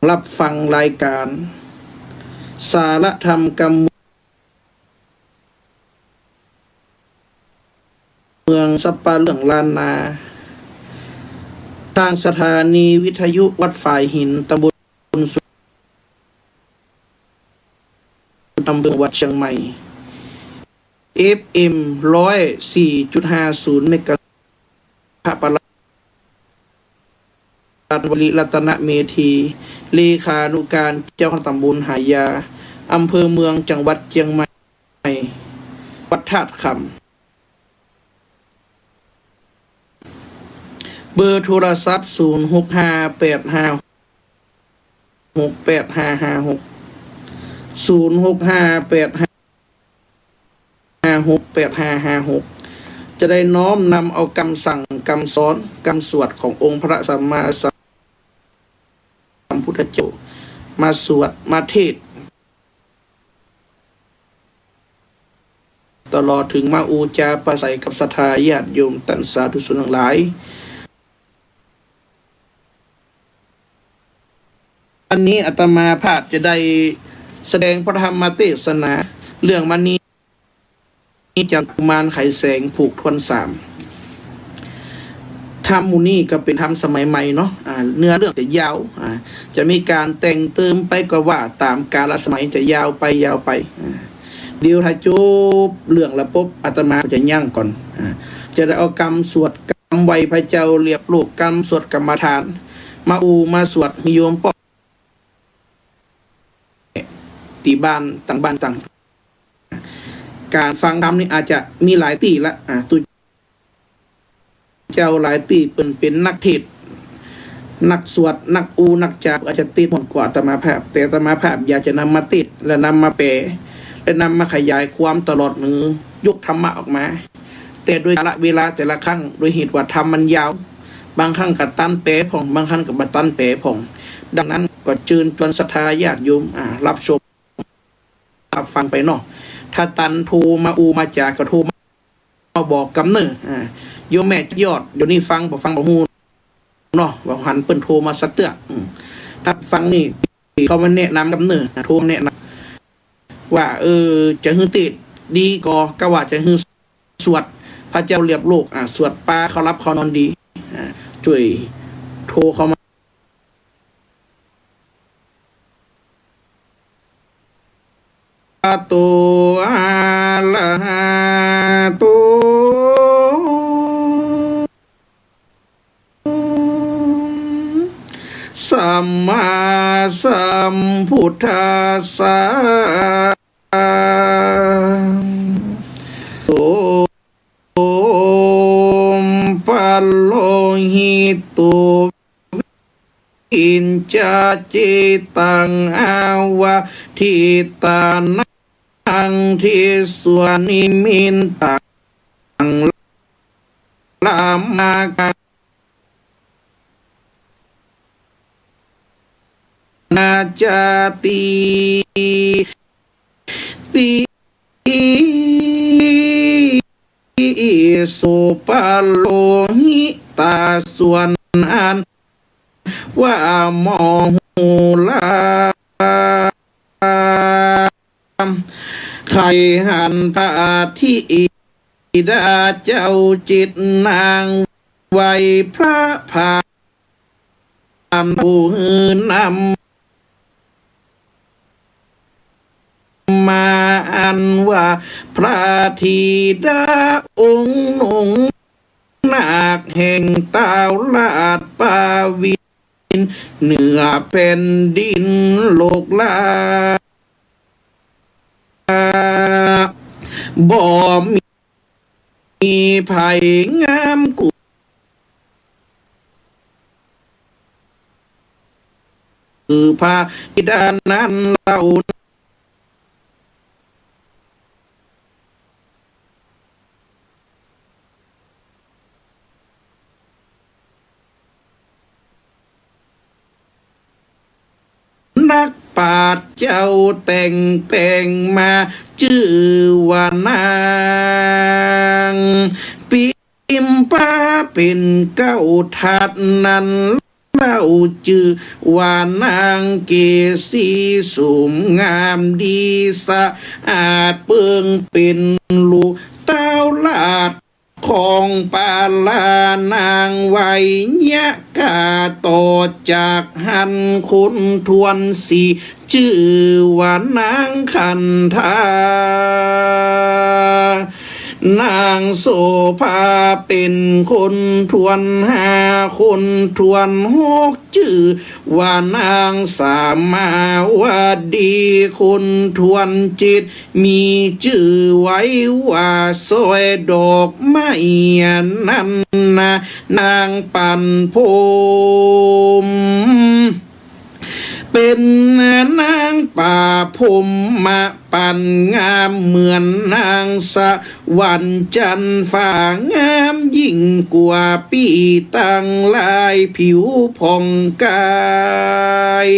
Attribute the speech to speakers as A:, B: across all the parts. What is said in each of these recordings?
A: รับฟังรายการสารธรรมกำเมืองสัปปะเหลืองล้านนาทางสถานีวิทยุวัดฝ่ายหินตำบลสุอำเภอวัดเชียงใหม่ FM 104.50 เมกะพระปรวลิรัตนเมธีเลขานุการเจ้าคณะตำบลหายาอำเภอเมืองจังหวัดเชียงใหม่วัดธาตุคำเบอร์โทรศัพท์0658568556 0658568556จะได้น้อมนำเอาคำสั่งคำสอนคำสวดขององค์พระสัมมาสัมพุทธเจ้ามาสวดมาเทศตลอดถึงมาอูจาประสัยกับศรัทธาญาติโยมตันสาธุชนทั้งหลายอันนี้อาตมาภาพจะได้แสดงพระธรรมเทศนาเรื่องมณีจากกุมารไขแสงผูกทวนสามธรรมมูนี่ก็เป็นธรรมสมัยใหม่เนาะเนื้อเรื่องจะยาวจะมีการแต่งเติมไปก็ว่าตามกาลสมัยจะยาวไปเดี๋ยวถ้าจบเรื่องระบบอาตมาจะยั่งก่อนจะได้เอากรรมสวดกรรมไวพระเจ้าเรียบโลกกรรมสวดกรรมฐานมาสวดนิยมป้อตีบ้านต่างบ้านต่างการฟังธรรมนี่อาจจะมีหลายตีละตุเจ้าหลายตีเป็นนักเทศนักสวดนักนักจาอาจจะติดหมดกว่าอาตมาภาพแต่อาตมาภาพอยากจะนำมาติดและนำมาแปลและนำมาขยายความตลอดมือยกธรรมะออกมาแต่โดยกาลเวลาแต่ละครั้งโดยเหตุว่าธรรมมันยาวบางครั้งกับตันแปลผ่องบางครั้งกับบัตันแปลผ่องดังนั้นก็เชิญชวนศรัทธาญาติโยมรับชมรับฟังไปเนาะถ้าตันโทรมามาจากก็โทรมาบอกกำเนิดโยมแม่ยอดเดี๋ยวนี้ฟังบ่ฮู้เนาะว่าหันเปิ้นโทรมาสักเตื้อถ้าฟังนี่เขามาแนะนำกำเนิดโทรแนะนำว่าจะฮือติดดีก็ว่าจะฮือสวดพระเจ้าเรียบโลกสวดปาเขารับเขานอนดีช่วยโทรเข้ามาอะระหะโตสัมมาสัมพุทธัสสะโอมปัลโลหิตุอินจาจิตังอาวะทิตานังทิสวนิมินตังลามากันาจาติสุปัลโลหิตาส่วนอันว่ามอหูลาไข่หันพระธิดาเจ้าจิตนางไว้พระพานผู้หืนำมาอันว่าพระธิดาองค์หนุ่งนาคแห่งเต้าลาดปาวินเหนือแผ่นดินโลกลาบ่มีภัยงามกุคือพระธิดานั้นเรานักปราชญ์เจ้าแต่งแปลงมาชื่อว่านางปิมพาเป็นเก้าทัดนั้นล ต้าจือว่านางเกษีสุมงามดีสะอาดเปิงเป็นลูกเต้าลาดของปาลานางไวยยะกาต่อจากหันคุณทวนสีชื่อว่านางคันธานางโสภาเป็นคนทวน5 คนทวน6ชื่อว่านางสามาวดีคนทวน7มีชื่อไว้ว่าสวยดอกไม้นั้นนางปันพรมเป็นนางป่าพรมมาปันงามเหมือนนางสะวันจันทร์ฝ่างามยิ่งกว่าปีตั้งลายผิวผ่องกาย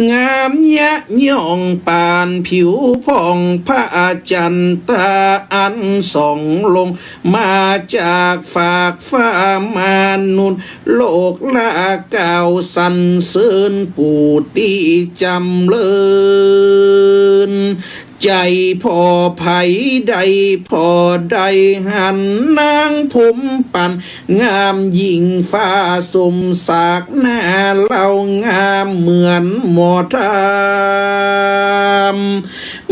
A: งามยะย่องปานผิวผ่องพระจันตาอันส่องลงมาจากฝากฟ้ามานุนโลกละเก่าสรรเสริญปู่ตีจำเลินใจพอไผใดพอใดหันนางผมปันงามยิ่งฟ้าสมสากหน้าเล่างามเหมือนหมอทาม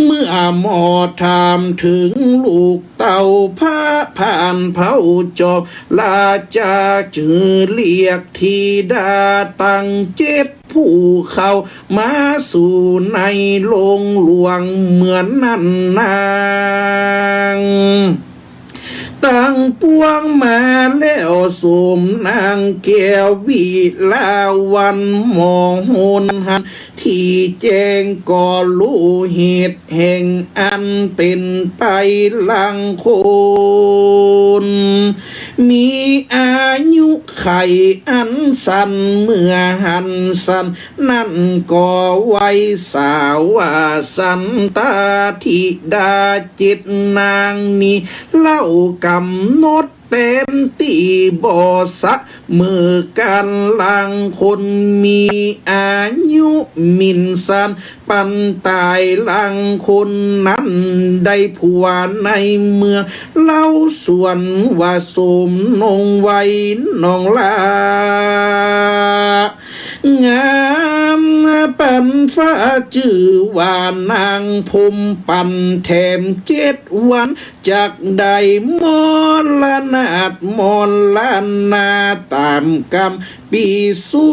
A: เมื่อหมอถามถึงลูกเต่าพระผ่านเผาจบลาจาจือเรียกทีดาตั้ง7 ผู้เข้ามาสู่ในโรงหลวงเหมือนนั่นนางตั้งปวงมาแล้วสมนางแก้ววิลาวันมองหนหันที่แจ้งก่อรู้เหตุแห่งอันเป็นไปลังคนมีอายุไขอันสั้นเมื่อหันสันนั่นก็ไว้สาวาสันตาธิดาจิตนางนี้เล่ากำหนดเต็มตีบ่สะมือกันลังคนมีอายุมินสันปันตายลังคนนั้นได้ผัวในเมืองเล่าส่วนว่าสมนงไว้นองลางามปันฟ้าจื่อว่านางพมปันแถม7 วันจากได้มรณะมรณาตามกรรมปีสุ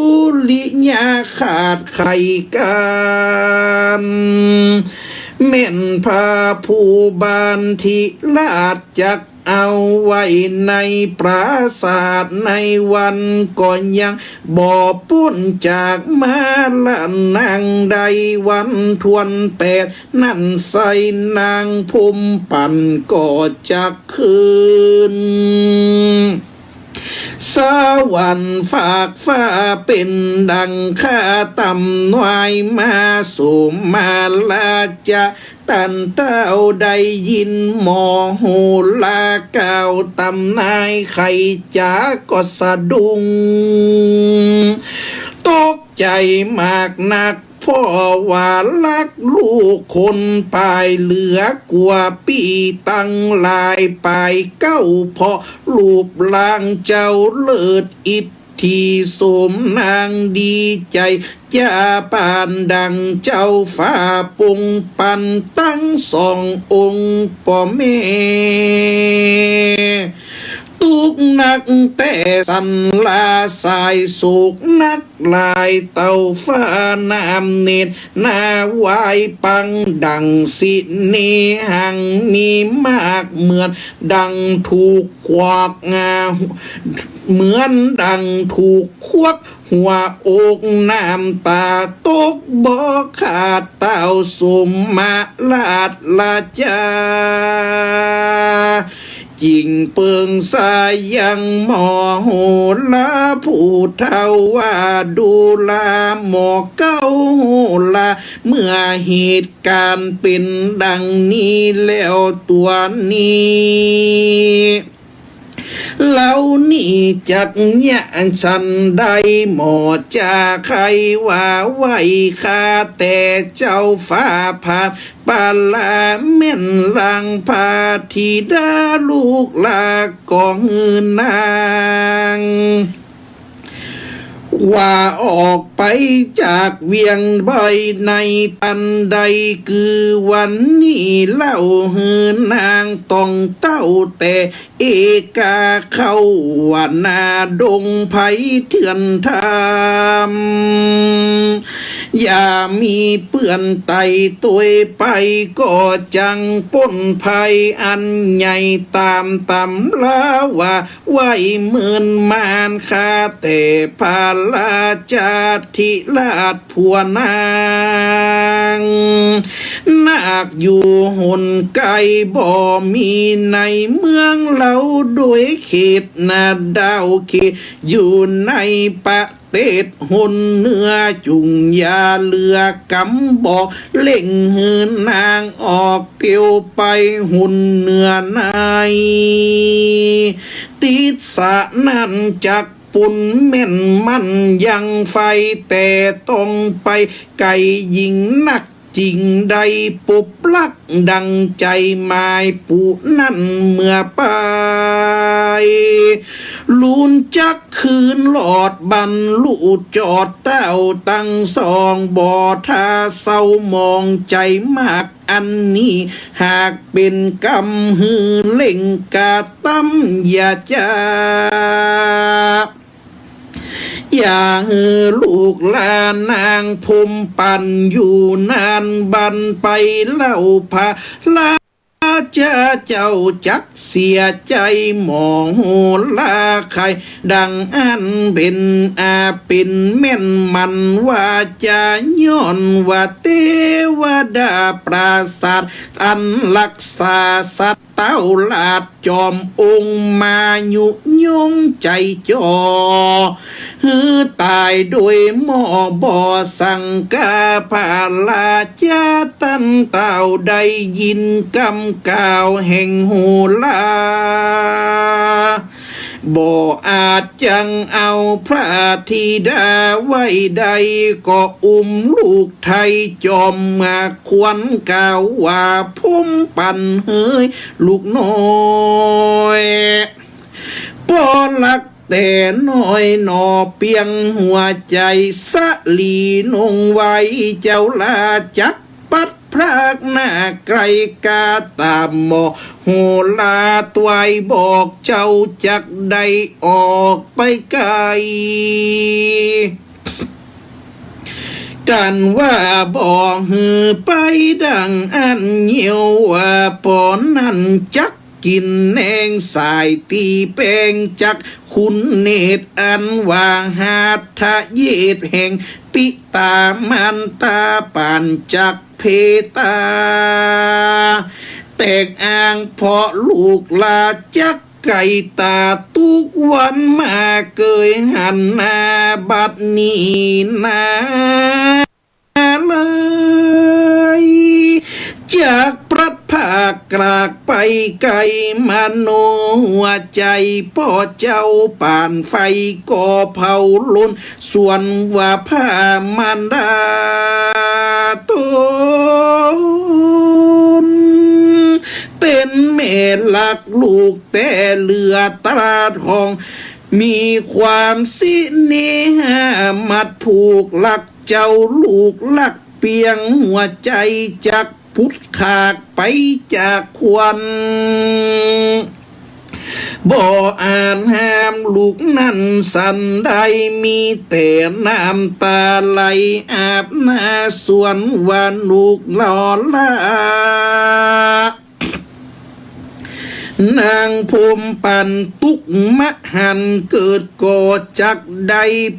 A: ริยาขาดไขกันเม่นพาผู้บานทิลาดจักเอาไว้ในปราสาทในวันก่อนยังบ่พ้นจากมาละนางใดวันทวน8นั่นใส่นางพมปันก็จักคืนสวรรค์ฝากฟ้าเป็นดังข้าตำนวยมาสมมาลาจะตันเต้าได้ยินหมอหูลาเก่าตำนายไข่จาก็สะดุ้งตกใจมากนักพ่อว่าลักลูกคนปลายเหลือกว่าปีตั้งลายปลายเก้าเพราะรูปร่างเจ้าเลิศอิทธิสมนางดีใจจะปานดังเจ้าฟ้าปงปันตั้ง2 องค์ป่อแม่ตุกนักแต่สันลาสายสุกนักลายเต่าฟ้านามเนตรนาวายปังดังสิเนหังมีมากเหมือนดังถูกควักงาเหมือนดังถูกควักหัวอกน้ำตาตกบ่ขาดเต่าสมมาลาดลาจาจิงเปิงสายยังหมอโหลาผู้เท่าว่าดูลาหมอเก้าโหลาเมื่อเหตุการณ์เป็นดังนี้แล้วตัวนี้ เรานี่จักเนี่ยฉันได้หมอจะใครว่าไว้ข้าแต่เจ้าฟ้าผาปาลาเม่นลังพาธิดาลูกลากองเงินนางว่าออกไปจากเวียงบ่อยในตันใดคือวันนี้เล่าหือนางต้องเต้าแต่เอกาเข้าว่านาดงไผเถื่อนทามอย่ามีเปื่อนไตตัวไปก็จังป้นภัยอันใหญ่ตามตำลาว่าไว้หมื่นมานคาแต่พาลาจาธิราชผัวนางนาคอยู่หนไกลบ่มีในเมืองเราโดยเขตนาดาวเขตอยู่ในประเตศหนเนื้อจุงยาเรือกำบอกเล่งหืนนางออกเตียวไปหุ่นเนื้อในติดสะนั่นจักปุ่นแม่นมันยังไฟแต่ต้องไปไก่ยิงนักจริงใดปุบลักดังใจหมายปูนั่นเมื่อไปลุนจักคืนหลอดบรรลุจอดเต้าตั้งสองบ่อท่าเศร้ามองใจมากอันนี้หากเป็นกำหือเล่งกาตั้มอย่าจ้าอย่าฮือลูกลานางพมปันอยู่นานบันไปเล่าพาลาเจ้าจักเสียใจหมองโหลาใครดังอันเป็นเป็นแม่นมันว่าจะย้อนว่าเทวดาปราศาสตร์อันรักษาสัตว์เต้าลาดจอมองค์มายุยงใจจอฮือตายโดยหมอบ่อสังกาภาลาจาตันเต่าได้ยินกำกล่าวแห่งโหราบ่อาจจังเอาพระธิดาไว้ใดก็อุ้มลูกไทยจอมมาควรกล่าวว่าพุ่มปันเฮ้ยลูกน้อยป้อลักแต่น้อยหนอเปียงหัวใจสะลีนงไว้เจ้าลาจักปัดพรากหน้าไกลกาตามหมอโหลาตวายบอกเจ้าจักได้ออกไปไกลกันว่าบอกหือไปดังอันเหี่ยวว่าปอนนั้นจักกินแนงสายตีแป้งจักคุณเนตรอันว่าหาทะเยดแห่งปิตามันตาปานจักเพตาแตกอ่างเพราะลูกลาจักไก่ตาทุกวันมาเกยหันหน้าบัดนี้นาเลยจากพระภาคกรากไปไกลมโนหัวใจพ่อเจ้าป่านไฟก่อเผาลุนส่วนว่าผ้ามารดาตนเป็นแม่หลักลูกแต่เหลือตราทองมีความสิเนหามัดผูกหลักเจ้าลูกหลักเปียงหัวใจจากพุทธขาดไปจากควันบ่อ่านห้ามลูกนั่นสันใดมีแต่น้ำตาไหลอาบหน้าส่วนวันลูกหล่อลานางพมปันตุกมะหันเกิดก่อจักใด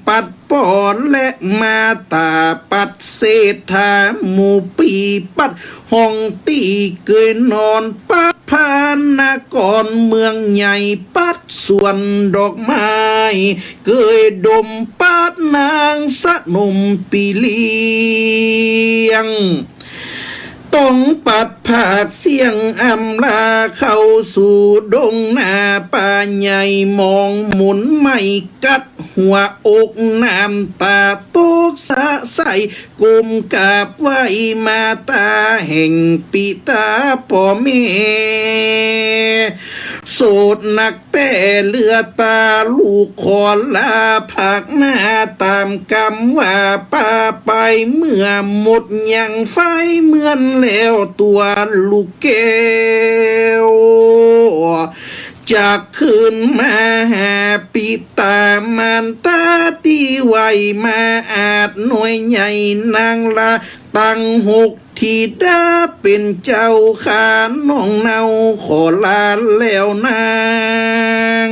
A: ปัดปอนและมาตาปัดเศรษฐาหมู่ปีปัดห้องตีเกยนอนปัดพานนากรเมืองใหญ่ปัดสวนดอกไม้เกยดมปัดนางสะนมปีเลียง ต้องปัดผากเสียงอำลาเข้าสู่ดงนาป่าใหญ่มองหมุนไม่กัดหัวอกน้ำตาโตกสะใสกุมกราบไหวมาตาแห่งปิตาพ่อแม่โสดหนักแต่เลือตาลูกขอลาผักหน้าตามกรรมว่าป้าไปเมื่อหมดยังไฟเหมือนแล้วตัวลูกแก้วจากคืนมาหาปิตามานตาตีไวมาอาจหน่วยใหญ่นางละตั้ง6ที่ดาเป็นเจ้าขาน้องเนาขอลาแล้วนาง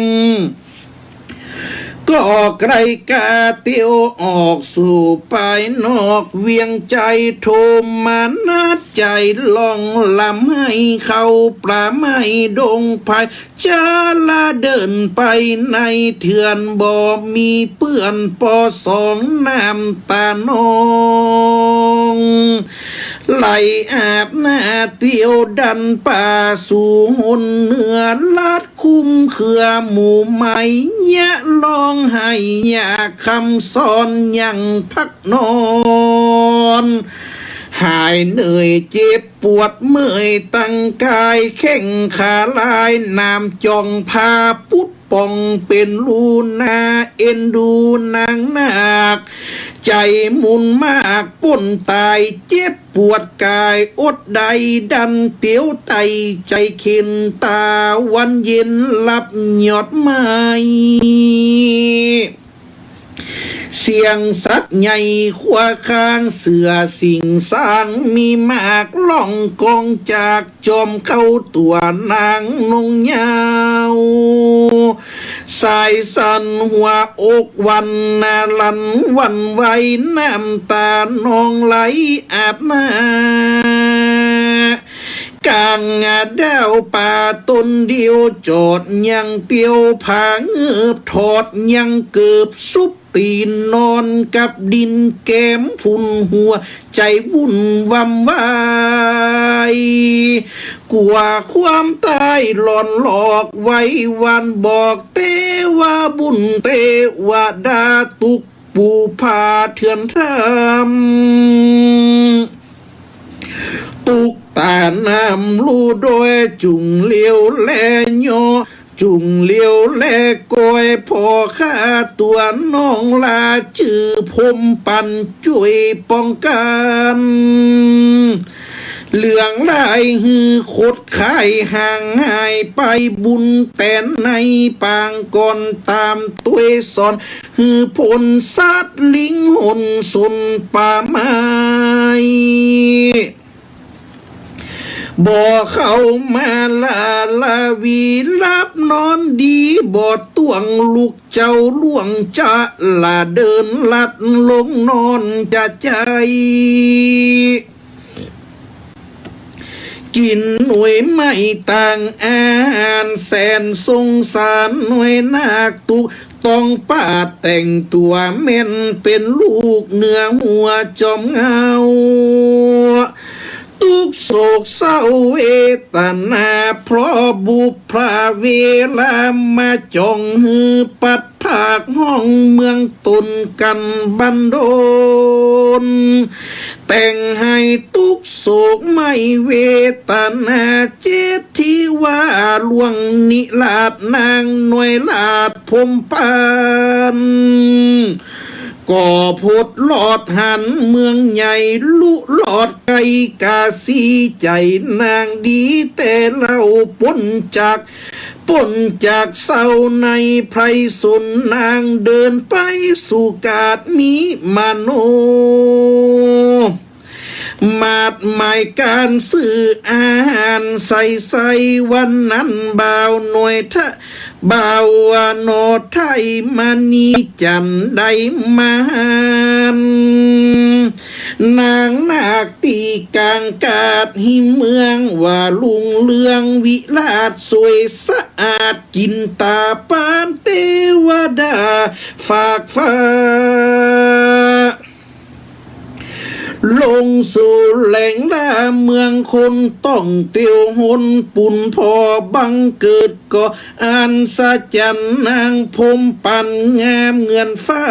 A: ก็ไกลกาเตียวออกสู่ไปนอกเวียงใจโทมมานัดใจลองลำให้เขาปลาไม่ดงภายจะลาเดินไปในเถื่อนบ่มีเปื้อนปอสองน้ำตานองไหลอาบหน้าเตียวดันป่าสู่หนเหนือลาดคุ้มเขือหมู่ใหม่ยะลองให้ยาคำสอนยังพักนอนหายเหนื่อยเจ็บปวดเมื่อยตั้งกายแข้งขาลายน้ำจองพาพุดป่องเป็นลูนาเอ็นดูนางนาคใจมุนมากป่นตายเจ็บปวดกายอดใดดันเตียวไตใจเข็นตาวันเย็นหลับหยอดไม้เสียงสัตว์ใหญ่ขวาข้างเสือสิ่งสร้างมีมากล่องกองจากจอมเข้าตัวนางนงยาวสายสันหัวอกวันนาลันวันไหวน้ำตานองไหลอาบหน้ากลางดาวป่าต้นเดียวจอดยังเตียวผาเงือบถอดยังเกือบซุบตีนนอนกับดินแก้มพุ่นหัวใจวุ่นวำวายกลัวความตายหลอนหลอกไว้วันบอกเตว่าบุญเตว่าดาตุกปูพาเถื่อนทำตุกตาน้ำลูโดยจุงเลี้ยวแลโยจุงเลี้ยวแลกอยพอข้าตัวน้องลาจื่อพมปันจุยป้องกันเหลืองลายฮือขดขายห่างหายไปบุญแต่ในปางก่อนตามตัวสอนฮือพลสัตว์ลิงหนสุนป่าไม้บ่เข้ามาลาวีรับนอนดีบ่ต้วงลูกเจ้าล่วงจะลาเดินลัดลงนอนจะใจกินหน่วยไม่ต่างอาหารแสนสงสารหน่วยนาคตุกต้องป้าแต่งตัวเม่นเป็นลูกเนื้อหัวจอมเงาทุกโศกเศร้าเวทนาเพราะบุพพาเวลามาจองฮือปัดภาคห้องเมืองตนกันบันโดนแต่งให้ทุกโศกไม่เวทนาเจ็บที่ว่าลวงนิลาดนางหน่วยลาดพมปานก่อพดหลอดหันเมืองใหญ่ลุหลอดไกกาสีใจนางดีแต่เล่าพ้นจากเศร้าในไพรสุนนางเดินไปสู่กาดมีมาโนมาดหมายการซื้ออาหารใส่วันนั้นบ่าวหน่วยทะบ่าวโนไทยมานีจันได้มานนางนาคตีกลางกาดหิเมืองว่าลุงเลืองวิลาศสวยสะอาดกินตาปานเทวดาฝากฟ้าลง สู่แหล่งล่าเมืองคนต้องเตียวหนปุ่นพอบังเกิดก็อันสะจันนางพมปันงามเงินฟ้า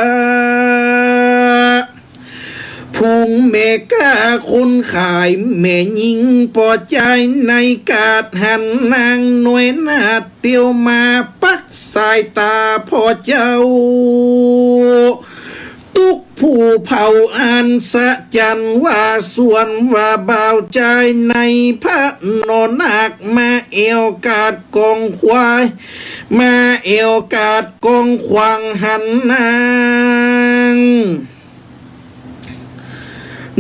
A: พุงแม่กาคนขายแม่ยิงปอใจในกาดหันนางหน่วยนาเตียวมาปักสายตาพ่อเจ้าทุกผู้เผ่าอันสะจันว่าส่วนว่าบ่าวใจในพระนอนักมาเอวกาดกองควายมาเอวกาดกองควางหันนาง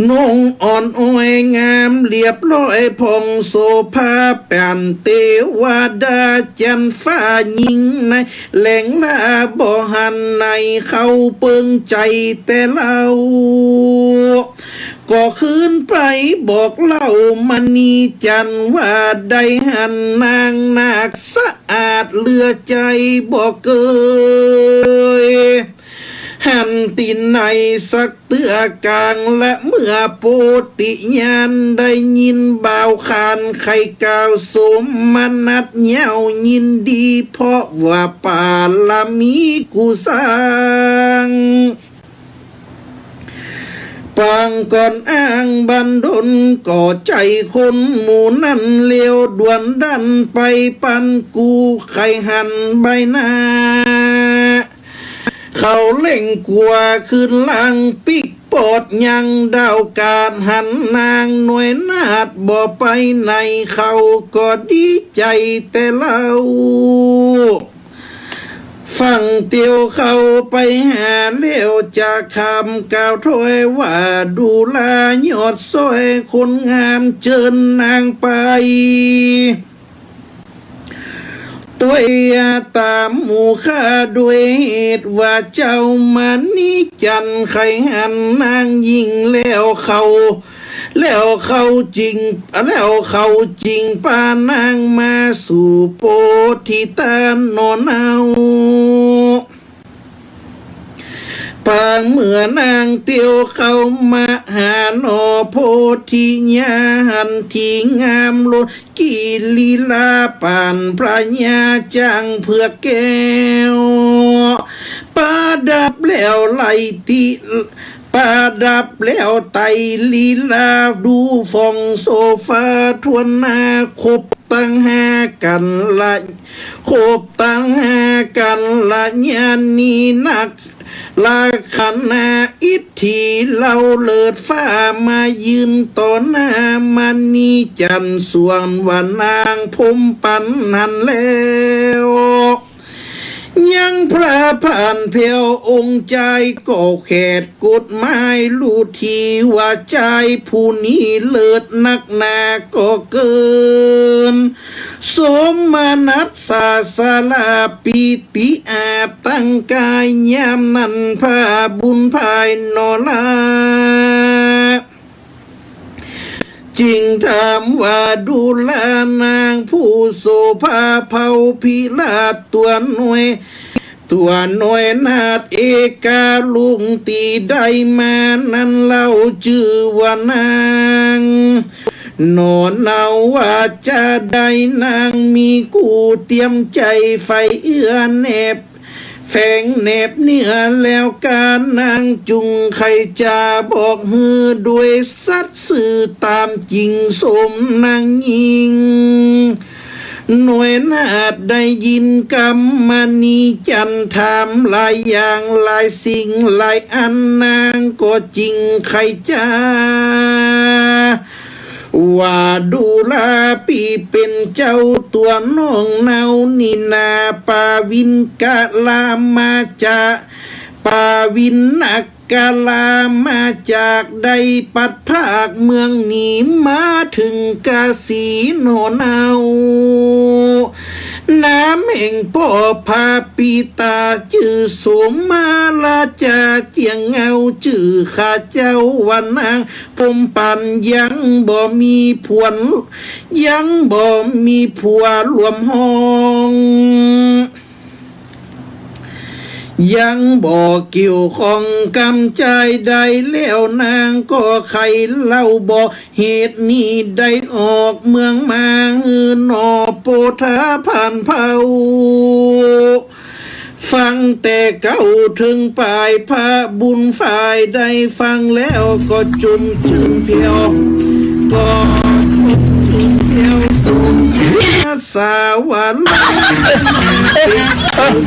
A: นงอ่อนอ้อยงามเรียบร้อยพองโสภาแป่นเทวดาจันฟ้ายิงในแหล่งลาบ่หันในเขาเปิงใจแต่เล่าก็คืนไปบอกเล่ามณีจันว่าได้หันนางนาคสะอาดเหลือใจบอกเกยหันตินในสักเตือกลางและเมื่อโปติญาณได้ยินบ่าวขานไข่กาวสมมนัดเหย้ายินดีเพราะว่าป่าละมีกุสังปางก่อนอ้างบันดลก่อใจคนหมู่นั้นเลี้ยวด่วนดันไปปันกูไข่หันใบหน้าเขาเล่งกลัวขึ้นลังปิกปอดยังดาวกาดหันนางหน่วยนาดบ่ไปในเขาก็ดีใจแต่เล่าฟังเตียวเขาไปหาเลี้ยวจากคำกล่าวถ้วยว่าดูลายอดซอยคนงามเจิญนางไปตัวตามหมู่ข้าด้วยเหตุว่าเจ้ามันนี้จันไข่หันนางยิงแล้วเขาจริงป้านางมาสู่โพธิตานอนเอาปางเมื่อนางเตียวเข้ามาหาหนอโพธิญาณที่งามล้นกีลีลาปานพระญาจังเพื่อแก้วปาดับแล้วไหลติปาดับแล้วไตลีลาดูฟองโซฟาทวนนาคบตั้งหากันละคบตั้งหากันละญาณนี้นักลาขันนาอิทธิเล่าเลิดฟ้ามายืนต่อหน้ามันนี่จันส่วนว่านางพมปันหันแล้วยังพระผ่านเพียวองค์ใจก็แขดกฎหมายรู้ทีว่าใจผู้นี้เลิศนักหนาก็เกินสมมานัสสาสลาปิติอาบตั้งกายยามนั้นพาบุญภายนอลาจึงถามว่าดูแลนางผู้โสภาเผ่าพิลาศตัวหน่วยนาฏเอกาลุงตีได้มานั้นเล่าชื่อว่านางนอนเอาว่าจะได้นางมีกูเตรียมใจไฟเอื้อแนบแฝงแนบเนื้อแล้วการนางจุงใครจะบอกฮือด้วยสัตย์สื่อตามจริงสมนางยิงหน่วยนาฏได้ยินกรรมณีจันถามหลายอย่างหลายสิ่งหลายอันนางก็จริงใครจะว่าดูลาปีเป็นเจ้าตัวน้องเนานินาปาวินกะลามาจากปาวินนักกะลามาจากใดปัดภาคเมืองนี้มาถึงกาสีโนเนาน้ำแห่งพ่อพาปีตาชื่อสมมาลาจาเจียงเงาชื่อข้าเจ้าวันนางพมปันยังบ่มีผวนยังบ่มีผัวรวมห้อง ยังบอกเกี่ยวของกำใจใดแล้วนางก็ใครเล่าบอกเหตุนี้ได้ออกเมืองมาหือนอโปธาผ่านเผาฟังแต่เก้าถึงปลายพระบุญฝ่ายได้ฟังแล้วก็จุ่มจึงเพียวก็จึงเพียวสุนสาวรรค์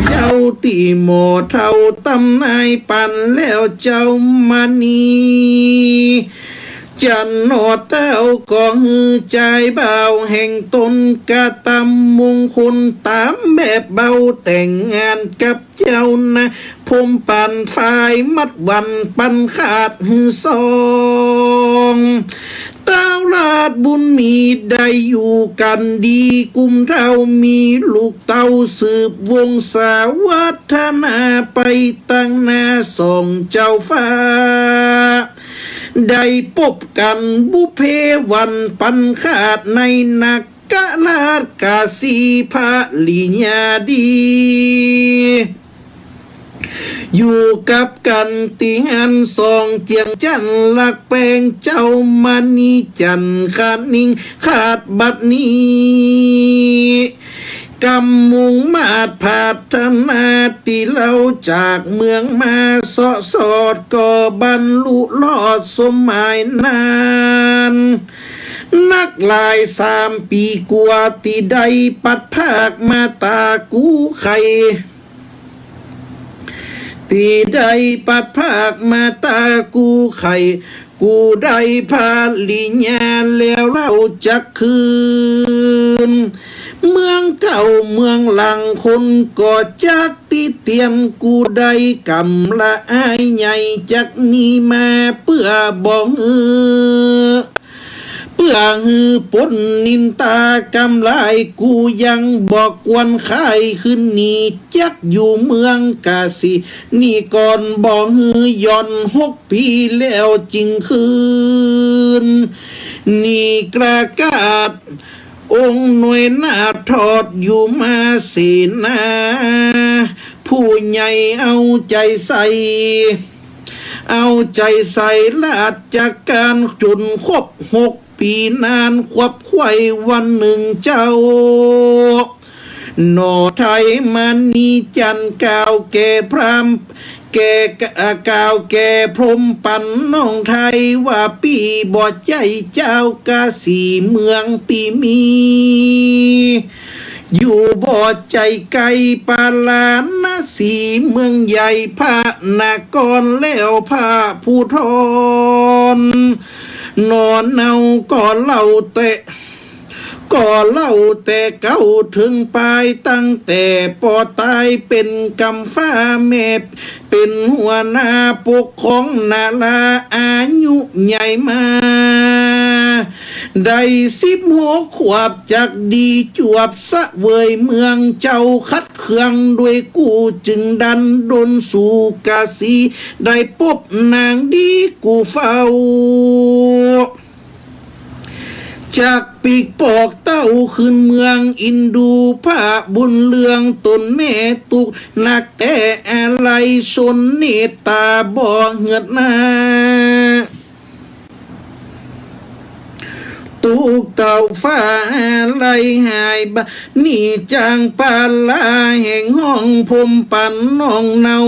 A: เจ้าตีโมเท่าตำนายปันแล้วเจ้ามานีจันโนเต้าก็ฮือใจเบาแห่งตนกะตำมงคลตามแบบเบาแต่งงานกับเจ้านะพมปันฝ่ายมัดวันปันขาดฮือซองเต้าลาดบุญมีได้อยู่กันดีกุมเท่ามีลูกเต้าสืบวงศาวัฒนาไปตั้งหน้าส่งเจ้าฟ้าได้พบกันบุเพวันปันขาดในนักกะลาดกาสีพระลิญาดีอยู่กับกันติหันสองเจียงจันลักแปลงเจ้ามานีจันขาดนิ่งขาดบัดนี้กำมุงมาดผาธนาติเล่าจากเมืองมาสอสอดก็บรรลุลอดสมัยนานนักลาย3 ปีกว่าติได้ปัดภาคมาตากูไข่ตีได้ปัดภาคมาตากูไข่กูได้พาลิญาแล้วเล่าจักคืนเมืองเก่าเมืองหลังคนก็จักติเตียนกูได้กำละอายใหญ่จักมีมาเพื่อบอกเพื่อฮือปนนินตากำลายกูยังบอกกวนขายขึ้นนี่จักอยู่เมืองกาสีนี่ก่อนบอกฮือย่อน6 ปีแล้วจริงคืนนี่กระกาดองค์หน่วยหน้าทอดอยู่มาสีนาผู้ใหญ่เอาใจใส่ลาดจากการจุนครบ6 ปีนานควับไขว้วันหนึ่งเจ้าหนอไทยมันนีจันกาวแก่พรามแก่กาวแก่พรมปันน้องไทยว่าปีบ่ใจเจ้ากาสีเมืองปีมีอยู่บ่อใจไกลปาลานนาสีเมืองใหญ่พระนากรแล้วพระผู้ทนนอนเนาก็เล่าแต่เก้าถึงปลายตั้งแต่ปอตายเป็นกำฟ้าแม่เป็นหัวหน้าปกของนาลาอายุใหญ่มาได้16 ขวบจากดีจวบสะเวยเมืองเจ้าคัดเครื่องด้วยกูจึงดันดนสู่กาสีได้พบนางดีกูเฝ้าจากปีกปอกเต้าขึ้นเมืองอินดูผ้าบุญเลืองตนแม่ตุกนักแต่อะไรสนเนตาบ่เหือดนาตุกเต่าฟ้าไหลหายบะนี่จางปาลาแห่งห้องพมปันน้องเนา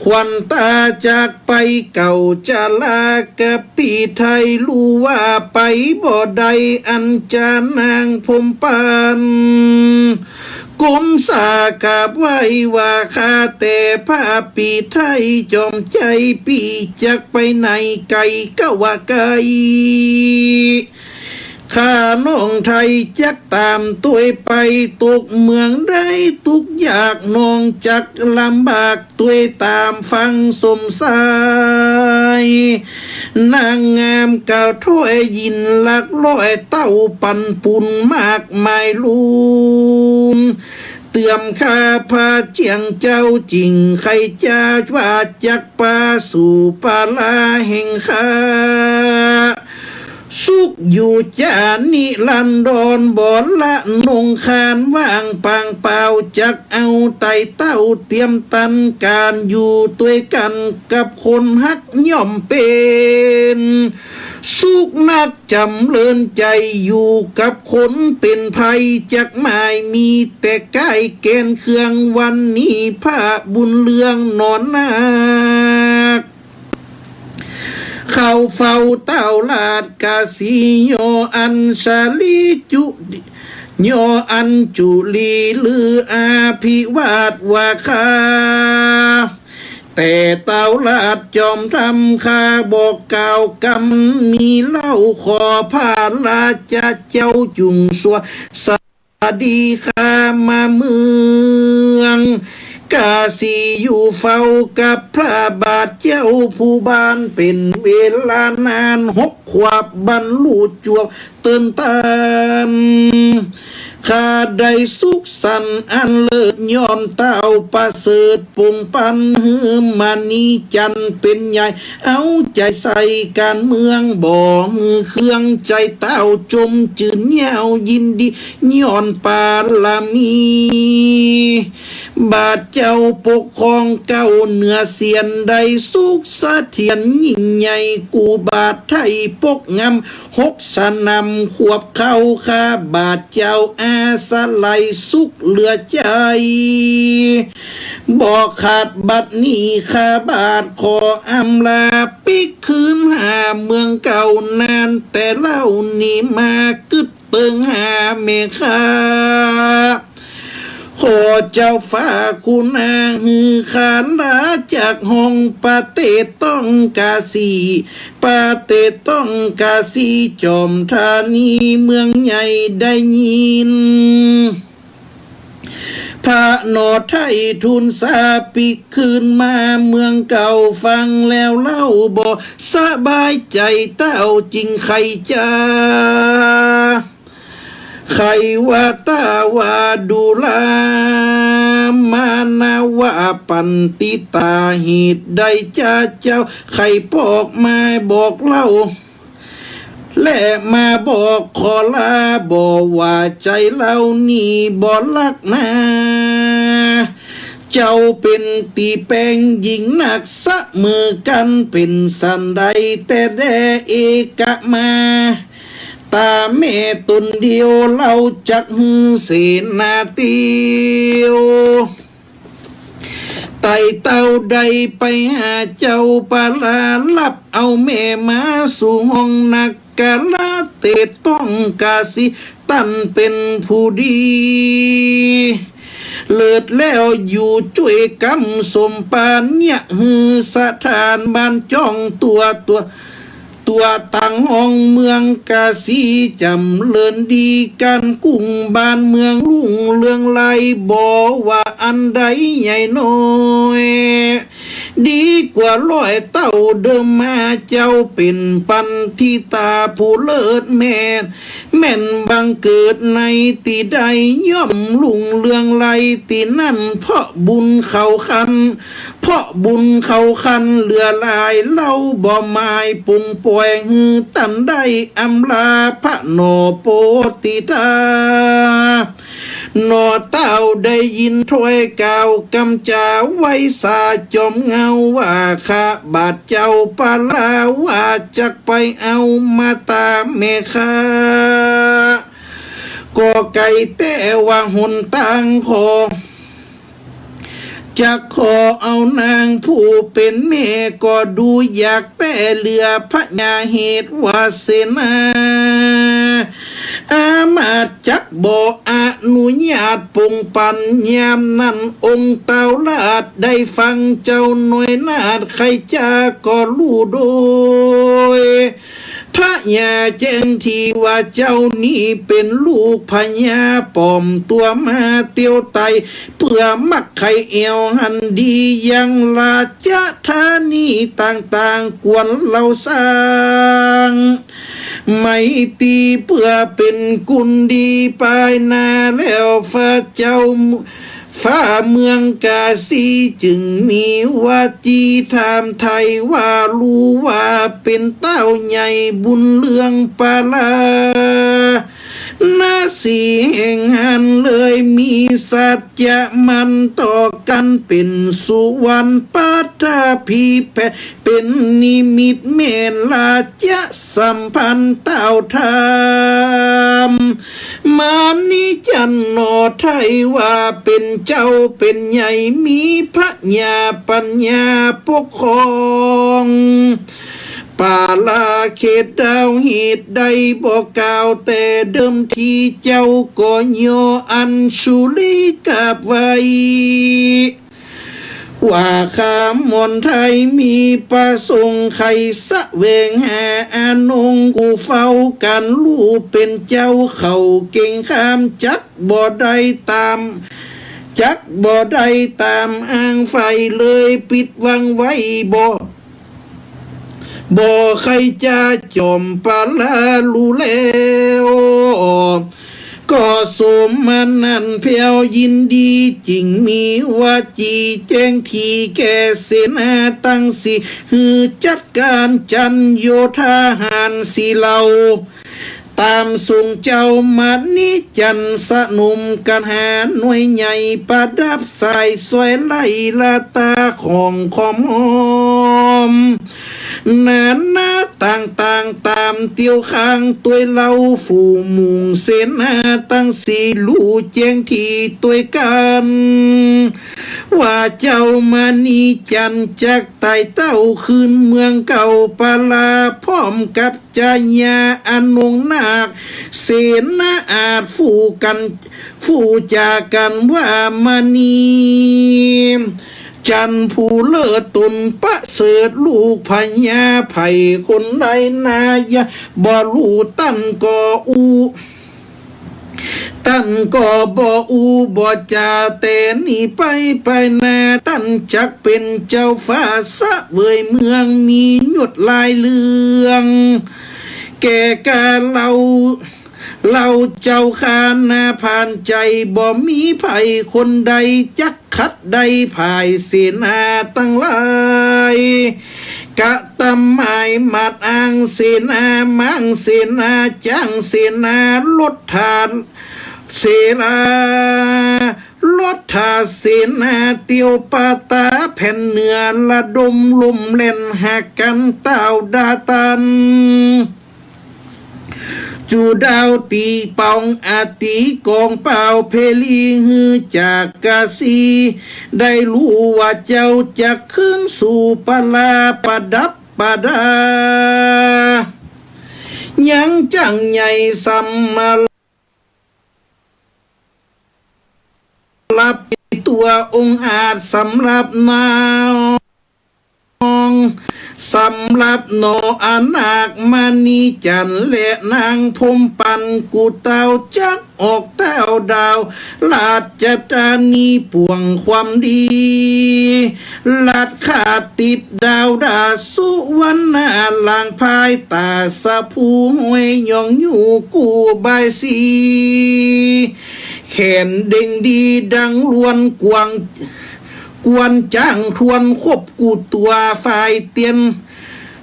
A: ควันตาจากไปเก่าจะลากะปีไทยรู้ว่าไปบ่ได้อันจานางพมปันก้มสากาบไว้ว่าข้าแต่พระปีไทยจอมใจปีจักไปไหนไกลก็ว่าไกลข้าน้องไทยจักตามตัวไปตุกเมืองได้ทุกอยากน้องจักลำบากตัวตามฟังสมสายนางงามกะถ้วยยินหลักร้อยเต้าปันปุนมากมายลูนเตื่อมข้าพาเจียงเจ้าจริงใครจะว่าจักปาสู่ปาลาแห่งข้าสุ สุขอยู่จานิลันดอนบ่ละนงคานว่างปางเปล่าจักเอาไตเต้าเตรียมตันการอยู่ด้วยกันกับคนฮักย่อมเป็นสุขนักจำเลินใจอยู่กับคนเป็นภัยจักหมายมีแต่ใกล้เกณฑ์เครื่องวันนี้พระบุญเรืองนอนนาคเข้าเฝ้าเต้าลาดกาสีโยอันสาลีจุโยอันจุลีลืออาภิวาทวาคาแต่เต้าลาดจอมทำคาบอกกล่าวกำมีเล่าขอพาลาจะเจ้าจุงสัวสวัสดีข้ามาเมืองกาสีอยู่เฝ้ากับพระบาทเจ้าผู้บานเป็นเวลานาน6 ขวบบรรลุจวบเตือนตันข้าได้สุขสันต์อันเลิศย้อนเต้าประเสริฐปงปันหือมานีจันเป็นใหญ่เอาใจใส่การเมืองบ่มือเครื่องใจเต้าจมจืนเงายินดีย้อนปาลามีบาทเจ้าปกครองเก้าเหนือเสียนใดสุขสะเทียนยิ่งใหญ่กูบาทไทยปกงำ6 สนำขวบเข้าข้าบาทเจ้าอาสะไหลสุขเหลือใจบอกขาดบัดนี้ข้าบาทขออำลาปิกคืนหาเมืองเก่านานแต่เล่านี่มากึดเติงหาเมฆาขอเจ้าฟ้าคุณอาฮือขาลาจากห้องปาเตต้องกาสีปาเตต้องกาสีจอมธานีเมืองใหญ่ได้ยินพระนอไทยทุนสาปิกคืนมาเมืองเก่าฟังแล้วเล่าบ่สบายใจเต้าจริงใครจ้าใครว่าตาว่าดูลามานาว่าปันติตาเหตุใดจ้าเจ้าใครปอกมาบอกเล่าและมาบอกขอลาบอกว่าใจเล่านี่บ่ลักนาเจ้าเป็นตีแปงหญิงหนักสะมือกันเป็นสันใดแต่แดเอกะมาตาแม่ตนเดียวเล่าจักฮือเสนาเตียวไต่เต้าใดไปหาเจ้าปาลาลับเอาแม่มาสู่ห้องนักกะลาเตต้องกาสิตั้นเป็นผู้ดีเลิศแล้วอยู่ช่วยกำสมปานเนี่ยฮือสถานบ้านจ้องตัวตั้งห้องเมืองกาสีจำเลินดีกันกุ้งบ้านเมืองรุ่งเรืองไลบ่ว่าอันใดใหญ่น้อยดีกว่าร้อยเต้าเดิมมาเจ้าเป็นปันที่ตาผู้เลิศแม่นบังเกิดในตีใดย่อมลุ่งเรืองไลตีนั่นเพราะบุญเขาคันเหลือลายเล่าบ่หมายปุงป่วยฮือตันได้อำลาพระโนโปติตานอเต้าได้ยินถ้วยกล่าวกำจาไว้สาจอมเงาว่าข้าบาดเจ้าปาลาว่าจักไปเอามาตามเมฆาก็ไก่แต่ว่าหนทางขอจะขอเอานางผู้เป็นแม่ก็ดูอยากแต่เหลือพระญาเหตุวาเสนาอามาตจักบ่อนุญาตปงปันยามนั้นองค์เต้าลาดได้ฟังเจ้าหน่วยนาฏใครจาก็รู้โดยพระยาแจ้งทีว่าเจ้านี่เป็นลูกพญาปอมตัวมาเตียวไตเพื่อมักไข่เอวหันดียังราชธานีต่างๆกวนเราสร้างไม่ตีเพื่อเป็นกุลดีปลายนาแล้วฟ้า ฟ้าเมืองกาสีจึงมีวาจีถามไทยว่ารู้ว่าเป็นเต้าใหญ่บุญเรื่องปาลานาสีแห่งหันเลยมีสัจจะมันต่อกันเป็นสุวรรณปัตตาพีแพเป็นนิมิตเมลลาจะสัมพันธ์เต้าธรรมมานิจันโนไทยว่าเป็นเจ้าเป็นใหญ่มีพระญาปัญญาปกครองป่าลาเขตดาวเหตุใดบอกกล่าวแต่เดิมทีเจ้าก็โยอันสุลิกับไว้ว่าข้ามนไทยมีประสงค์ไขสะเวงหาอานงกูเฝ้ากันรู้เป็นเจ้าเขาเก่งข้ามจักบ่ได้ตามอ้างไฟเลยปิดวังไว้บ่ใครจะจอมปาลารู้แล้วก็สมมันนั่นเพียวยินดีจริงมีว่าจีแจ้งทีแก่เสนาตั้งสิฮือจัดการจันโยธาหารสีเหล่าตามส่งเจ้ามานิจันสนุมกันหาหน่วยใหญ่ประดับสายสวยไล่ละตาของคอมหอมนานาต่างตามเตียวข้างตัวเราฝูมุงเสนาตั้งสีลู่แจ้งทีตัวกันว่าเจ้ามานีจันจักไต่เต้าคืนเมืองเก่าปาลาพร้อมกับจายาอนงนาคเสนาอาจฟูจากันว่ามานีจันผู้เลิศตุนประเสริฐลูกพญาไผ่คนใดนายะบ่รู้ตั้นก็บ่บ่จาแต่นี่ไปนาตั้นจักเป็นเจ้าฟ้าสะเวยเมืองมีหยดลายเลืองแก่กาเราเจ้าข้านาผ่านใจบ่มีไผคนใดจักขัดใดภายเสนาตั้งหลายกะตำหมายมัดอ้างเสนามังเสนาจังเสนาลดทานเสนาลดทาเสนาเตียวปาตาแผ่นเนื้อละดมลมเล่นหักกันเต้าดาตันจูดาวตีปองอาตีกองเป่าเพลีฮือจากกาสีได้รู้ว่าเจ้าจะขึ้นสู่ปลาประดับประดายังจังใหญ่สัมมาลับตัวองค์อาจสำหรับนาวสำหรับโนอานาคมานีจันและนางพมปันกูเต้าจักออกแต้วดาวลาดจะตานีป่วงความดีลาดขาดติดดาวดาสุวรรณาลางพายตาสะพูห้วยยองอยู่กูใบสีแขนเด้งดีดังลวนกวนจ้างทวนควบกูตัวฝ่ายเตียน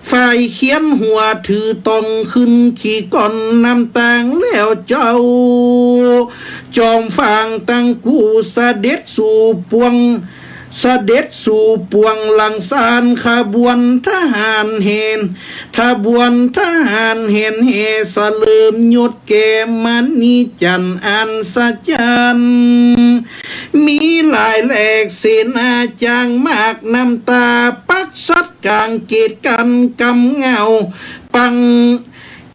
A: ฝ่ายเขียนหัวถือตองขึ้นขี่ก่อนนำต่างแล้วเจ้าจอมฟางตั้งกูเสด็จสู่ปวงหลังซานขบวนทหารเห็นเฮสลืมหยุดแก่มันนิจันอันสะจันมีหลายแหลกเสนาจางมากน้ำตาปักสัดกลางเกตกันกำเงาปัน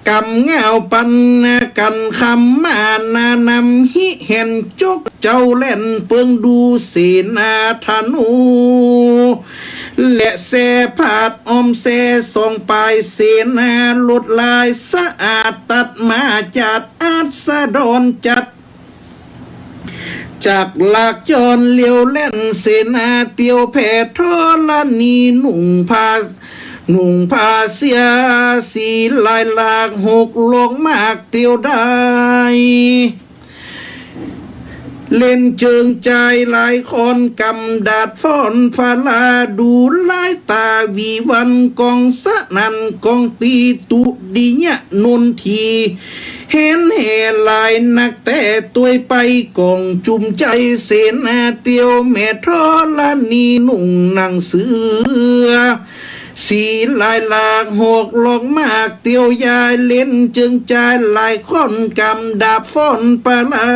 A: กันคำมานานำหิเห็นจกเจ้าเล่นเปิงดูเสนาธนูและแสผาดอมแสส่องปลายเสนาลดลายสะอาดตัดมาจัดอาจสะดอนจัดจากหลักจรเลี้ยวเล่นเสนาเตียวแผ่ทอละนีหนุ่งผ้าเสียสีลายหลากหกลงมากเตียวได้ เล่นเจิงใจหลายคนกำดาดฟ้อนฟาลาดูหลายตาวีวันกองสะนันกองตีตุดิญะนนทีเห็นแห่ลายนักแต่ตัวไปกองจุมใจเสนาเตียวแม่ทอลานีนุ่งหนังเสือสีลายหลากหกหลอกมากเตียวยายเล่นจึงใจลายค่อนกำดาบฟ้อนปลา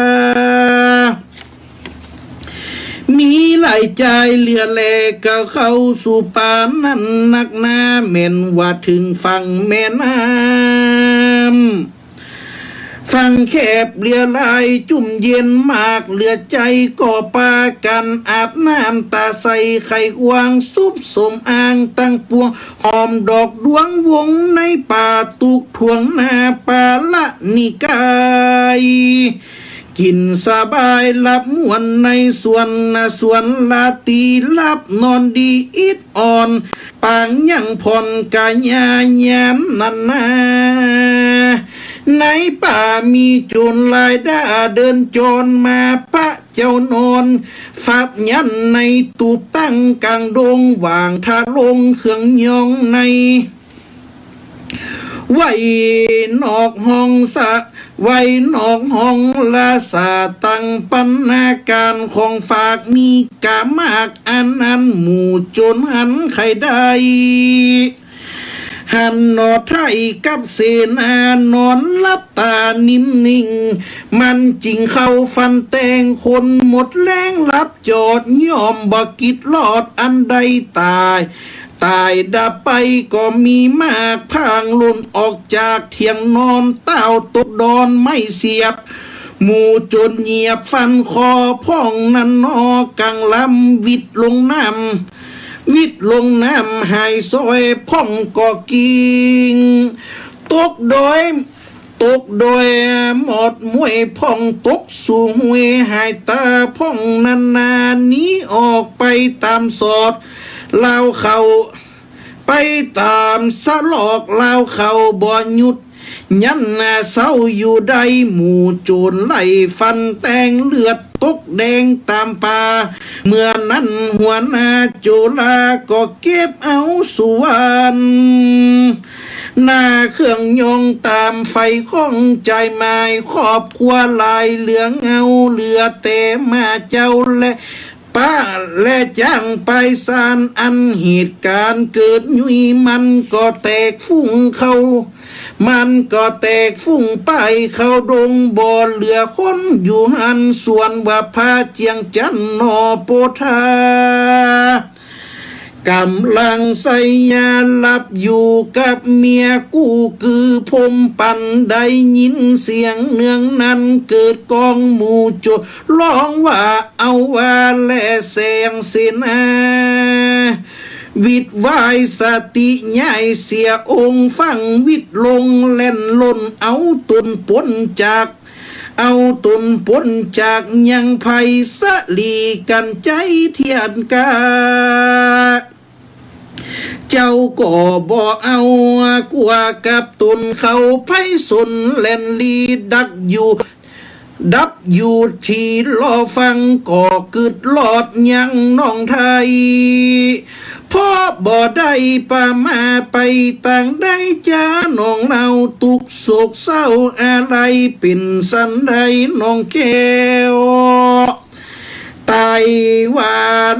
A: มีหลายใจเลือแลก็เข้าสู่ป่านั้นนักหน้าแม่นว่าถึงฝั่งแม่น้ำฟังแคบเรือลายจุ่มเย็นมากเหลือใจก่อปากันอาบน้ำตาใสไข่กวางซุบสมอ่างตั้งปวงหอมดอกดวงวงในป่าตุกทวงนาป่าละนิกายกินสบายหลับมวนในสวนลาตีหลับนอนดีอิดอ่อนปางยังผ่อนกายยามนันนาในป่ามีโจรลายด้าเดินจรมาพระเจ้านอนฟัดยันในตูบตั้งกลางดงวางทาลงเครื่องยองในไว้นอกห้องสะไว้นอกห้องลาสาตั้งปัญนาการของฝากมีกามากอันนั้นหมู่โจรหันใครได้หันนอไทยกับเสนานอนลับตานิ่มนิ่งมันจริงเข้าฟันแตงคนหมดแรงรับจอดยอมบ่กิดรอดอันใดตายดับไปก็มีมากพางหล่นออกจากเทียงนอนเต้าตกดอนไม่เสียบหมู่จนเงียบฟันคอพ่องนั้นนอกังลำวิดลงน้ำหายซอยพ่องก็กิ่งตกโดยหมดมวยพ่องตกสู่หวยหายตาพ่องนานี้ออกไปตามสอดเล่าเขาไปตามสะลอกเล่าเขาบ่หยุดยันเศร้าอยู่ใดหมู่โจรไล่ฟันแตงเลือดตกแดงตามป่าเมื่อนั้นหัวหน้าโจรก็เก็บเอาสุวรรณหน้าเครื่องยงตามไฟของใจหมายครอบครัวลายเหลืองเงาเหลือแต่มาเจ้าและป้าและจ้างไปสารอันเหตุการณ์เกิดยุยมันก็แตกฟุ้งไปเข้าดงบ่อเหลือคนอยู่หันส่วนว่าพาเจียงจันนอโปธากำลังใส่ยาหลับอยู่กับเมียกู้คือพมปันได้ยินเสียงเนืองนั้นเกิดกองหมู่โจรร้องว่าเอาว่าและแสงเสนาวิดวายสติใหญ่เสียองค์ฟังวิดลงเล่นล่นเอาตนปนจากยังไพสลีกันใจเทียนกาเจ้าก็บ่เอากว่ากับตนเขาไพสนเล่นลีดับอยู่ที่รอฟังก็กึดลอดยังน้องไทยพ่อบ่ได้ป่ามาไปต่างได้จ้าน้องเราตุกโศกเศร้าอะไรเป็นสันใดน้องแก้วตายว่า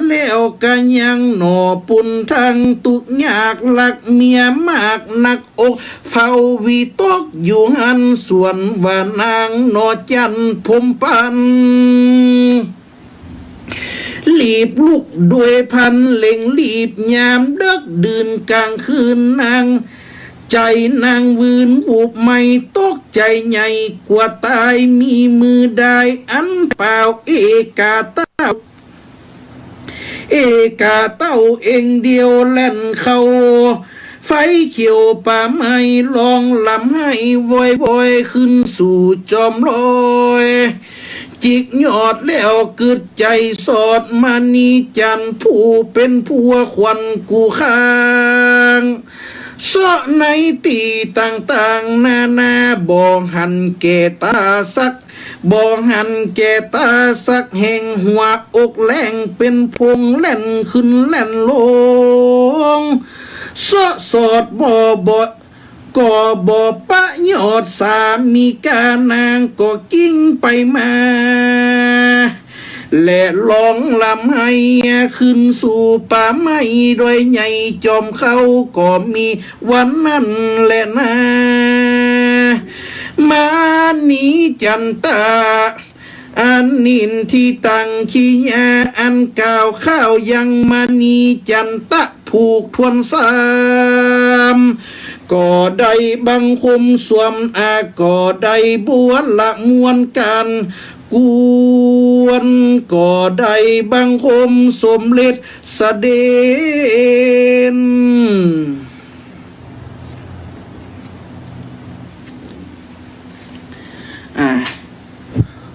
A: แล้วกันยังหนอปุ่นทางตุกยากหลักเมียมากนักอกเฝ้าวิตกอยู่หันส่วนว่านางหนอจันพมปันรีบลุกด้วยพันเล่งรีบยามเดึกดื่นกลางคืนนางใจนางวืนบุบไม่ตกใจใหญ่กว่าตายมีมือได้อันเปล่าเอกาเต้าเองเดียวแล่นเข้าไฟเขียวป่าไม้ลองลำให้บ่อยขึ้นสู่จอมลอยจิกยอดแล้วกึดใจสอดมานีจันผู้เป็นผัวควันกูข้างเสาะในตีต่างๆนาบ่หันแก่ตาสัก บ่หันแก่ตาสักแห่งหัวอกแรงเป็นพงแล่นขึ้นแล่นลงสอดบ่ก็บ่ปะยอดสามีกานางก็กิ้งไปมาและลองลำให้ขึ้นสู่ป่าไม้โดยใหญ่จอมเขาก็มีวันนั้นแหละนะมานี้จันตาอันนินที่ตั้งขี้ยาอันก่าวข้าวยังมานีจันตะผูกทวนสามก็ได้บังคมสวมก็ได้บวชละมวนกันกวนก็ได้บังคมสมเด็จเสด็จ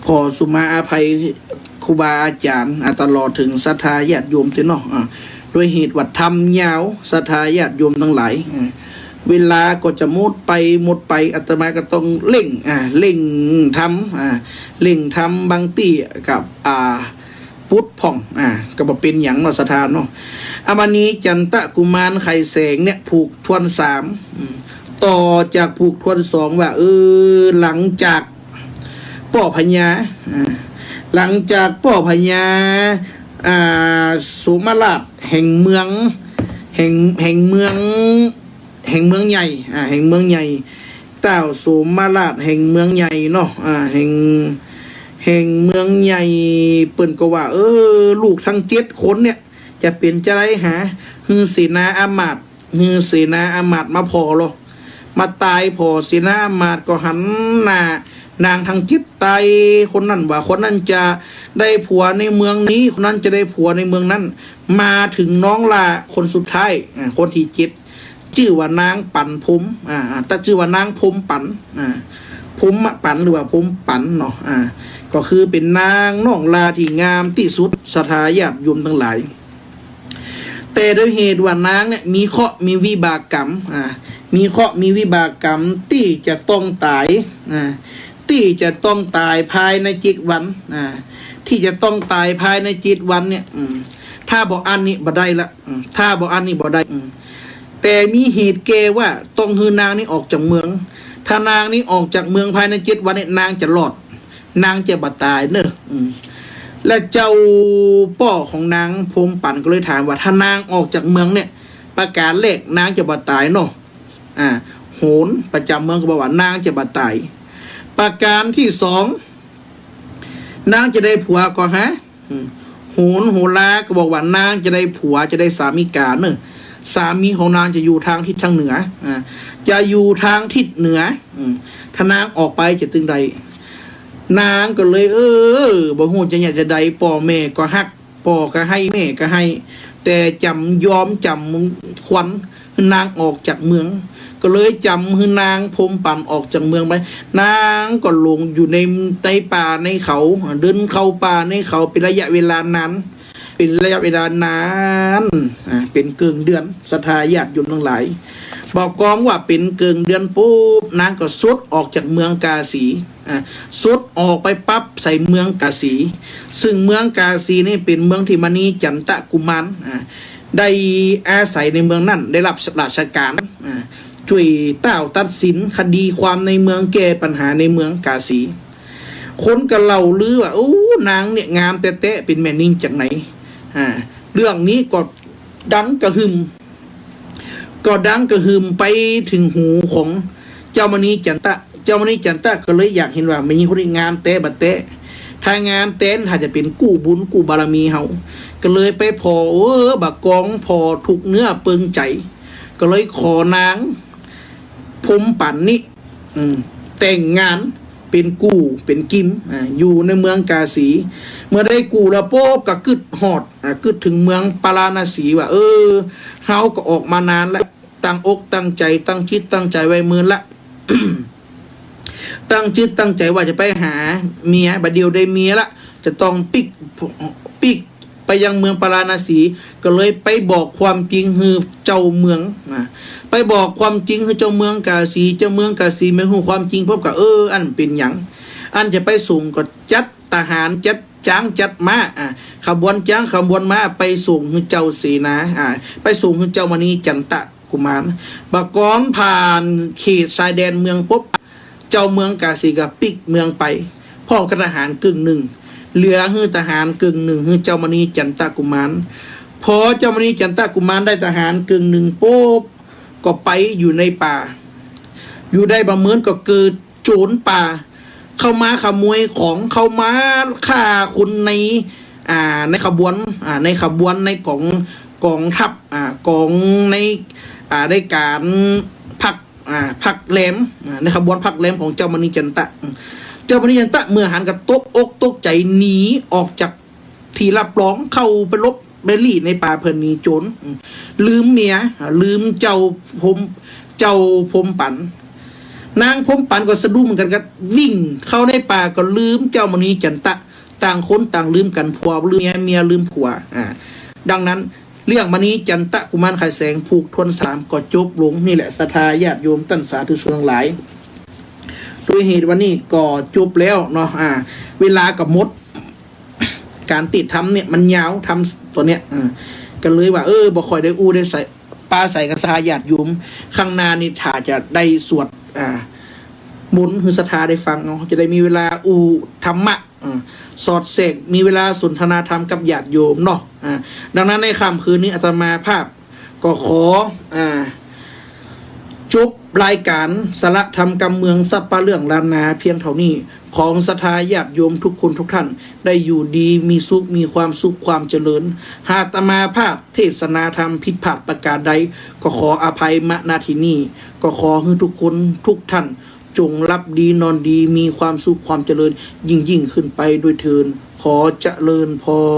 A: ขอสุมาอภัยครูบาอาจารย์ตลอดถึงศรัทธาญาติโยมเสียเนาะด้วยเหตุวัดธรรมยาวศรัทธาญาติโยมทั้งหลายเวลาก็จะหมดไปอาตมาก็ต้องเร่งเร่งทำบางตี้กับพุทธพ่องก็บ่เป็นหยังเนาะศรัทธาเนาะวันนี้จันตะกุมารไข่แสงเนี่ยผูกทวนสามต่อจากผูกทวนสองว่าหลังจากป่อพญาหลังจากป่อพญาสุมาราชแห่งเมืองใหญ่แห่งเมืองใหญ่เต้าสุมาราชแห่งเมืองใหญ่เนาะแห่งเมืองใหญ่เปิ้นก็ว่าลูกทั้ง7คนเนี่ยจะเป็นจะได้หาเสนาอามาตย์มาพอหรอมาตายพอเสนาอามาตย์ก็หันหน้านางทางจิตตายคนนั้นว่าคนนั้นจะได้ผัวในเมืองนี้คนนั้นจะได้ผัวในเมืองนั้นมาถึงน้องลาคนสุดท้ายคนที่7ชื่อว่านางปันพมแต่ชื่อว่านางพมปันพมปันหรือว่าพมปันเนาะก็คือเป็นนางน้องลาที่งามที่สุดศรัทธาญาติโยมทั้งหลายแต่โดยเหตุว่านางเนี่ยมีเคราะห์มีวิบากกรรมมีเคราะห์มีวิบากกรรมที่จะต้องตายที่จะต้องตายภายใน7 วันที่จะต้องตายภายใน7 วันเนี่ยถ้าบอกอันนี้บ่ได้ละถ้าบอกอันนี้บ่ได้แต่มีเหตุเกว่าต้องคือนางนี้ออกจากเมืองถ้านางนี้ออกจากเมืองภายใน7 วันเนี่ยนางจะรอดนางจะบ่ตายเนอะและเจ้าป่อของนางพมปั่นก็เลยถามว่าถ้านางออกจากเมืองเนี่ยประกาศแรกนางจะบ่ตายเนาะโหนประจำเมืองก็บอกว่านางจะบ่ตายประการที่2นางจะได้ผัวก่อนโหลาก็บอกว่านางจะได้ผัวจะได้สามีกาเนอะสามีของนางจะอยู่ทางทิศทางเหนือจะอยู่ทางทิศเหนือถ้านางออกไปจะตึงใดนางก็เลยบ่ฮู้จะอยากจะใดพ่อแม่ก็ฮักพ่อก็ให้แม่ก็ให้แต่จำควันนางออกจากเมืองก็เลยจำคือนางพมปั่นออกจากเมืองไปนางก็ลงอยู่ในป่าในเขาเดินเข้าป่าในเขาเป็นระยะเวลานานเป็นเกิงเดือนศรัทธาญาติโยมทั้งหลายบอกกองว่าเป็นเกิงเดือนปุ๊บนางก็สุดออกจากเมืองกาสีสุดออกไปปั๊บใส่เมืองกาสีซึ่งเมืองกาสีนี่เป็นเมืองที่มณีจันตะกุมารได้อาศัยในเมืองนั้นได้รับราชการช่วยเต้าตัดสินคดีความในเมืองแก้ปัญหาในเมืองกาสีคนก็เล่าลือว่านางเนี่ยงามแต่เป็นแม่นิ่งจากไหนเรื่องนี้ก็ดังกระหึ่มไปถึงหูของเจ้ามณีจันตะก็เลยอยากเห็นว่ามีคนงามแต่บัดแต่ถ้างามแต่ถ้าจะเป็นกู้บุญกู้บารมีเฮาก็เลยไปพอบักกองพอทุกเนื้อเปิงใจก็เลยขอนางพมปั่นนี่แต่งงานเป็นกู้เป็นกิมอยู่ในเมืองกาสีเมื่อได้กู้แล้วโป๊บก็กึดหอดกึดถึงเมืองปาราณสีว่าเฮาก็ออกมานานแล้วตั้งอกตั้งใจตั้งคิดตั้งใจไว้มือละ ตั้งจิตตั้งใจว่าจะไปหาเมียบัดเดียวได้เมียละจะต้องปิกไปยังเมืองปาราณสีก็เลยไปบอกความจริงคือเจ้าเมืองไปบอกความจริงคือเจ้าเมืองกาสีไม่ฮู้ความจริงพบกับอันเป็นหยัง อันจะไปส่งก็จัดทหารจัดจ้างจัดม้าขบวนจ้างขบวนม้าไปส่งให้เจ้าเสนาไปส่งให้เจ้ามณีจันตะกุมารบกรผ่านเขตชายแดนเมืองปุ๊บเจ้าเมืองกาสีกับปิกเมืองไปพ่อกับทหารกึ่งหนึ่งเหลือให้ทหารกึ่งหนึ่งให้เจ้ามณีจันตะกุมารพอเจ้ามณีจันตะกุมารได้ทหารกึ่งหนึ่งปุ๊บก็ไปอยู่ในป่าอยู่ได้บางมื้อก็เกิดโจรป่าเข้ามาขโมยของเข้ามาฆ่าคนในขบวนในกองทัพกองในการพักแหลมในขบวนพักแหลมของเจ้ามณีจันตะเจ้ามณีจันตะเมื่อหันกับตกอกตกใจหนีออกจากที่รับรองเข้าไปลบเบลลี่ในป่าเพิ่นนี้โจรลืมเมียลืมเจ้าพมปันนางพมปันก็สะดุ้งกันก็วิ่งเข้าในป่าก็ลืมเจ้ามณีจันตะต่างคนต่างลืมกันผัวลืมเมียลืมผัวดังนั้นเรื่องมณีจันตะกุมารไข่แสงผูกทวนสามก็จบลงนี่แหละศรัทธาญาติโยมตั้นสาธุชนทั้งหลายโดยเหตุวันนี้ก็จบแล้วเนาะเวลากับมดการติดทำเนี่ยมันยาวทำตัวเนี้ยกันเลยว่าบ่ค่อยได้ได้ใส่ปลาใส่กระสาญาติโยมข้างหน้านี่ถ้าจะได้สวดบุญคือศรัทธาได้ฟังเนาะจะได้มีเวลาธรรมะสอดเสกมีเวลาสนทนาธรรมกับญาติโยมเนาะดังนั้นในค่ำคืนนี้อาตมาภาพก็ขอจบรายการสาระธรรมกำเมืองสัปปะเรื่องล้านนาเพียงเท่านี้ของศรัทธาญาติโยมทุกคนทุกท่านได้อยู่ดีมีสุขมีความสุขความเจริญหากอาตมาภาพเทศนาธรรมผิดพลาดประการใดก็ขออภัยณที่นี้ก็ขอให้ทุกคนทุกท่านจงรับดีนอนดีมีความสุขความเจริญยิ่งขึ้นไปโดยเทินขอเจริญพร